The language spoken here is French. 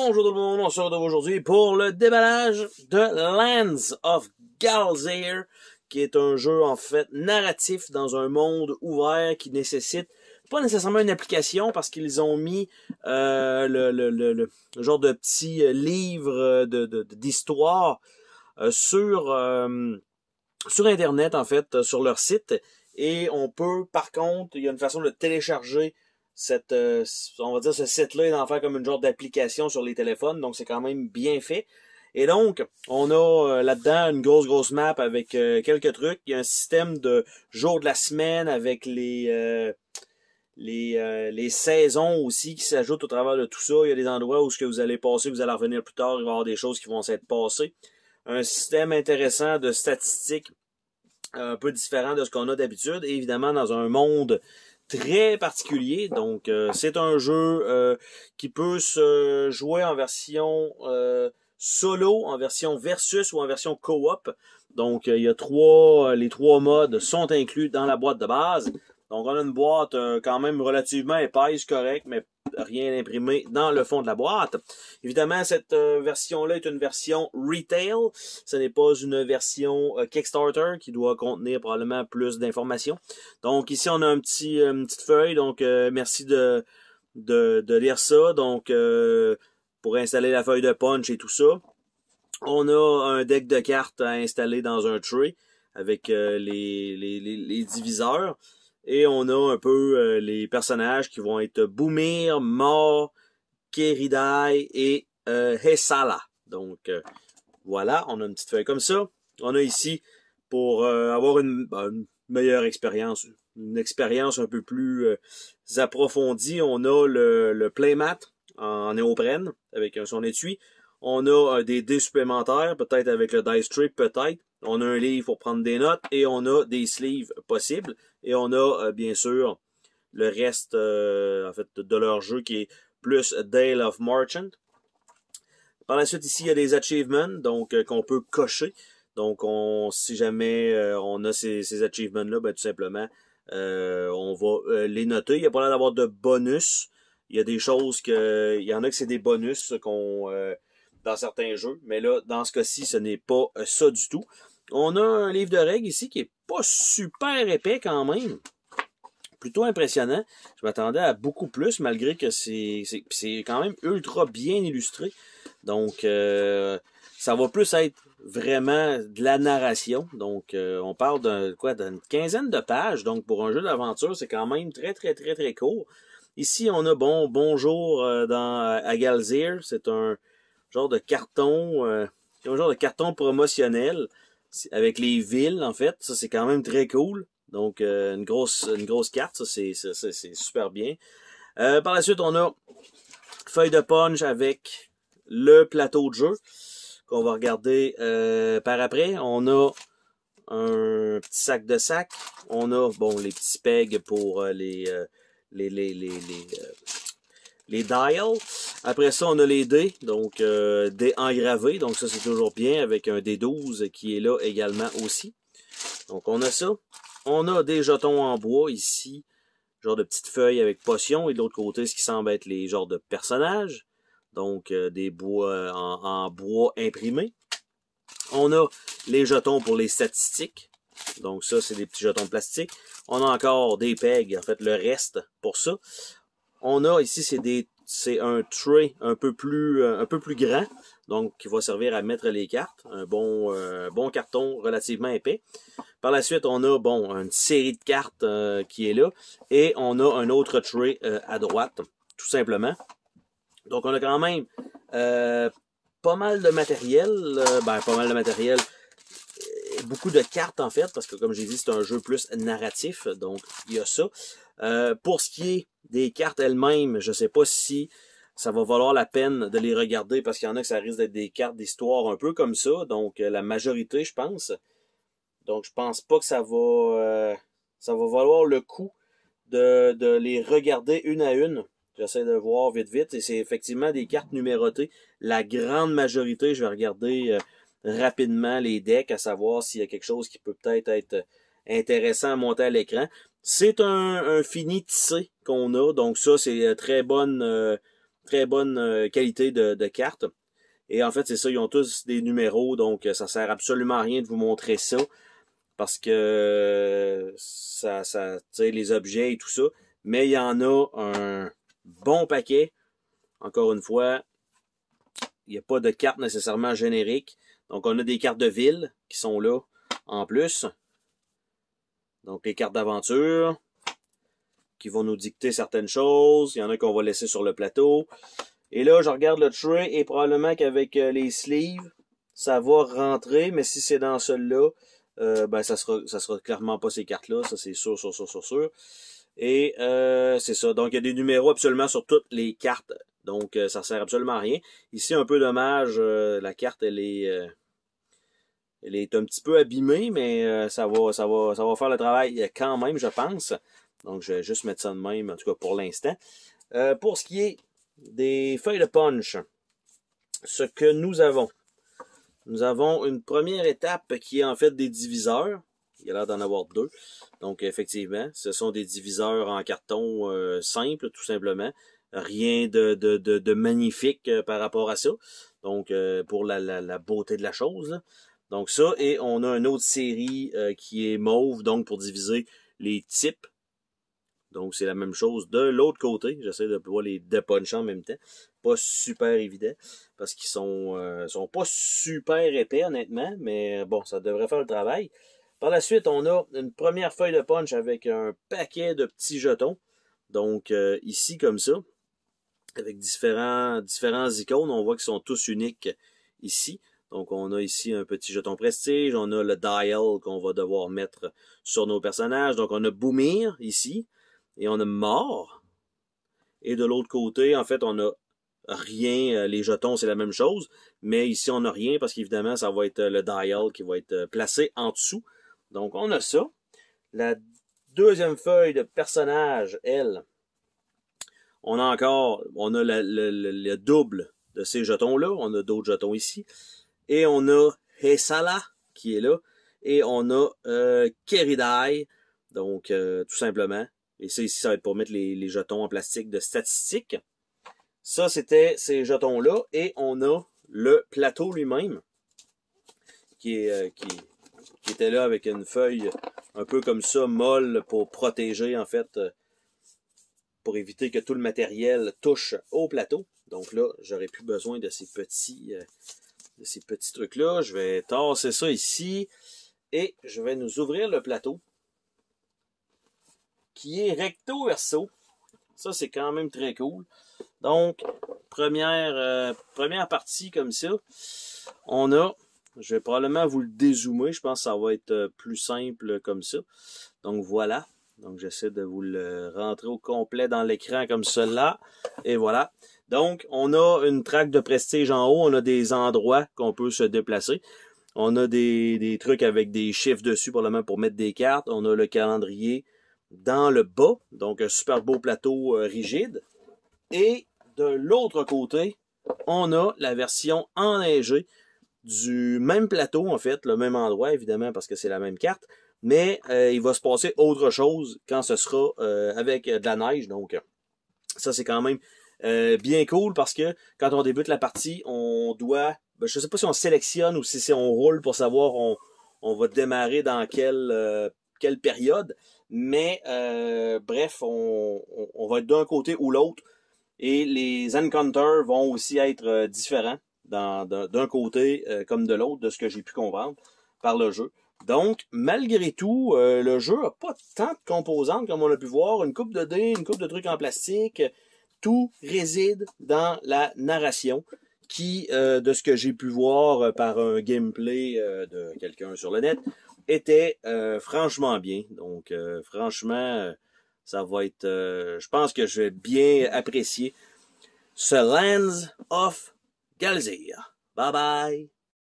Bonjour tout le monde, on se retrouve aujourd'hui pour le déballage de Lands of Galzir, qui est un jeu en fait narratif dans un monde ouvert qui nécessite pas nécessairement une application parce qu'ils ont mis le genre de petit livre d'histoire sur Internet en fait, sur leur site. Et on peut, par contre, il y a une façon de télécharger on va dire ce site-là et d'en faire comme une genre d'application sur les téléphones, donc c'est quand même bien fait. Et donc, on a là-dedans une grosse map avec quelques trucs. Il y a un système de jours de la semaine avec les saisons aussi qui s'ajoutent au travers de tout ça. Il y a des endroits où ce que vous allez passer, vous allez revenir plus tard, il va y avoir des choses qui vont s'être passées. Un système intéressant de statistiques un peu différent de ce qu'on a d'habitude, et évidemment dans un monde très particulier. Donc c'est un jeu qui peut se jouer en version solo, en version versus ou en version co-op. Donc il y a les trois modes sont inclus dans la boîte de base. Donc on a une boîte quand même relativement épaisse, correcte, mais rien imprimé dans le fond de la boîte. Évidemment, cette version-là est une version retail. Ce n'est pas une version Kickstarter qui doit contenir probablement plus d'informations. Donc ici, on a une petite feuille. Donc merci de lire ça. Donc pour installer la feuille de punch et tout ça. On a un deck de cartes à installer dans un tray avec les diviseurs. Et on a un peu les personnages qui vont être Boomir, Mor, Keridai et Hesala. Donc voilà, on a une petite feuille comme ça. On a ici, pour avoir une meilleure expérience, une expérience un peu plus approfondie, on a le playmat en néoprène avec son étui. On a des dés supplémentaires, peut-être avec le dice tray, peut-être. On a un livre pour prendre des notes et on a des sleeves possibles. Et on a bien sûr le reste en fait de leur jeu qui est plus Dale of Merchant. Par la suite ici il y a des achievements donc qu'on peut cocher. Donc si jamais on a ces achievements là, ben tout simplement on va les noter. Il n'y a pas l'air d'avoir de bonus. Il y a des choses il y en a que c'est des bonus qu'on dans certains jeux, mais là dans ce cas-ci ce n'est pas ça du tout. On a un livre de règles ici qui est pas super épais quand même. Plutôt impressionnant. Je m'attendais à beaucoup plus, malgré que c'est quand même ultra bien illustré. Donc, ça va plus être vraiment de la narration. Donc, on parle d'une quinzaine de pages. Donc, pour un jeu d'aventure, c'est quand même très court. Ici, on a bonjour à Galzir. C'est un genre de carton, promotionnel avec les villes, en fait. Ça, c'est quand même très cool. Donc, une grosse carte. Ça, c'est super bien. Par la suite, on a feuille de punch avec le plateau de jeu qu'on va regarder par après. On a un petit sac de sac. On a, les petits pegs pour les dials. Après ça, on a les dés, donc dés engravés. Donc ça, c'est toujours bien avec un D12 qui est là également aussi. Donc on a ça. On a des jetons en bois ici, genre de petites feuilles avec potions. Et de l'autre côté, ce qui semble être les genres de personnages. Donc des bois en bois imprimés. On a les jetons pour les statistiques. Donc ça, c'est des petits jetons de plastique. On a encore des pegs, en fait, le reste pour ça. On a ici, c'est un tray un peu plus grand, donc qui va servir à mettre les cartes. Un bon carton relativement épais. Par la suite, on a une série de cartes qui est là. Et on a un autre tray à droite, tout simplement. Donc on a quand même pas mal de matériel. Pas mal de matériel. Beaucoup de cartes en fait, parce que comme j'ai dit, c'est un jeu plus narratif. Donc il y a ça. Pour ce qui est des cartes elles-mêmes, je sais pas si ça va valoir la peine de les regarder parce qu'il y en a que ça risque d'être des cartes d'histoire un peu comme ça. Donc la majorité, je pense. Donc je pense pas que ça va valoir le coup de les regarder une à une. J'essaie de voir vite et c'est effectivement des cartes numérotées. La grande majorité, je vais regarder rapidement les decks à savoir s'il y a quelque chose qui peut peut-être être intéressant à monter à l'écran. C'est un fini tissé qu'on a, donc ça c'est très bonne très bonne qualité de cartes. Et en fait, c'est ça, ils ont tous des numéros, donc ça sert absolument à rien de vous montrer ça. Parce que tu sais, les objets et tout ça. Mais il y en a un bon paquet. Encore une fois, il n'y a pas de cartes nécessairement génériques. Donc, on a des cartes de ville qui sont là en plus. Donc, les cartes d'aventure qui vont nous dicter certaines choses. Il y en a qu'on va laisser sur le plateau. Et là, je regarde le tray et probablement qu'avec les sleeves, ça va rentrer. Mais si c'est dans celui-là, ben ça sera clairement pas ces cartes-là. Ça, c'est sûr. Et c'est ça. Donc, il y a des numéros absolument sur toutes les cartes. Donc, ça sert absolument à rien. Ici, un peu dommage, la carte, elle est un petit peu abîmée, mais ça va faire le travail quand même, je pense. Donc, je vais juste mettre ça de même, en tout cas pour l'instant. Pour ce qui est des feuilles de punch, ce que nous avons une première étape qui est en fait des diviseurs. Il y a l'air d'en avoir deux. Donc, effectivement, ce sont des diviseurs en carton simple, tout simplement. Rien de magnifique par rapport à ça. Donc, pour la beauté de la chose. Là. Donc, ça, et on a une autre série qui est mauve, donc pour diviser les types. Donc, c'est la même chose de l'autre côté. J'essaie de pouvoir les dépuncher en même temps. Pas super évident, parce qu'ils sont pas super épais, honnêtement, mais bon, ça devrait faire le travail. Par la suite, on a une première feuille de punch avec un paquet de petits jetons. Donc, ici, comme ça, avec différents icônes, on voit qu'ils sont tous uniques ici. Donc, on a ici un petit jeton prestige, on a le dial qu'on va devoir mettre sur nos personnages. Donc, on a Boomir ici, et on a Mort. Et de l'autre côté, en fait, on a rien. Les jetons, c'est la même chose, mais ici, on n'a rien parce qu'évidemment, ça va être le dial qui va être placé en dessous. Donc, on a ça. La deuxième feuille de personnage, elle, on a le double de ces jetons-là. On a d'autres jetons ici. Et on a Hesala qui est là. Et on a Keridai, donc tout simplement. Et ça ici, ça va être pour mettre les jetons en plastique de statistiques. Ça, c'était ces jetons-là. Et on a le plateau lui-même qui était là avec une feuille un peu comme ça, molle, pour protéger, en fait, pour éviter que tout le matériel touche au plateau. Donc là, j'aurais plus besoin de ces petits trucs-là. Je vais tasser ça ici et je vais nous ouvrir le plateau qui est recto verso. Ça, c'est quand même très cool. Donc, première partie comme ça, je vais probablement vous le dézoomer. Je pense que ça va être plus simple comme ça. Donc, voilà. Donc, j'essaie de vous le rentrer au complet dans l'écran comme cela. Et voilà. Donc, on a une traque de prestige en haut. On a des endroits qu'on peut se déplacer. On a des trucs avec des chiffres dessus, probablement pour mettre des cartes. On a le calendrier dans le bas. Donc, un super beau plateau rigide. Et de l'autre côté, on a la version enneigée du même plateau, en fait, le même endroit, évidemment, parce que c'est la même carte. Mais il va se passer autre chose quand ce sera avec de la neige. Donc, ça, c'est quand même bien cool parce que quand on débute la partie, on doit... je sais pas si on sélectionne ou si on roule pour savoir on va démarrer dans quelle période. Mais bref, on va être d'un côté ou l'autre. Et les encounters vont aussi être différents d'un côté comme de l'autre, de ce que j'ai pu comprendre par le jeu. Donc, malgré tout, le jeu n'a pas tant de composantes comme on a pu voir. Une coupe de dés, une coupe de trucs en plastique. Tout réside dans la narration qui, de ce que j'ai pu voir par un gameplay de quelqu'un sur le net, était franchement bien. Donc, franchement, ça va être... je pense que je vais bien apprécier ce Lands of Galzir. Bye bye!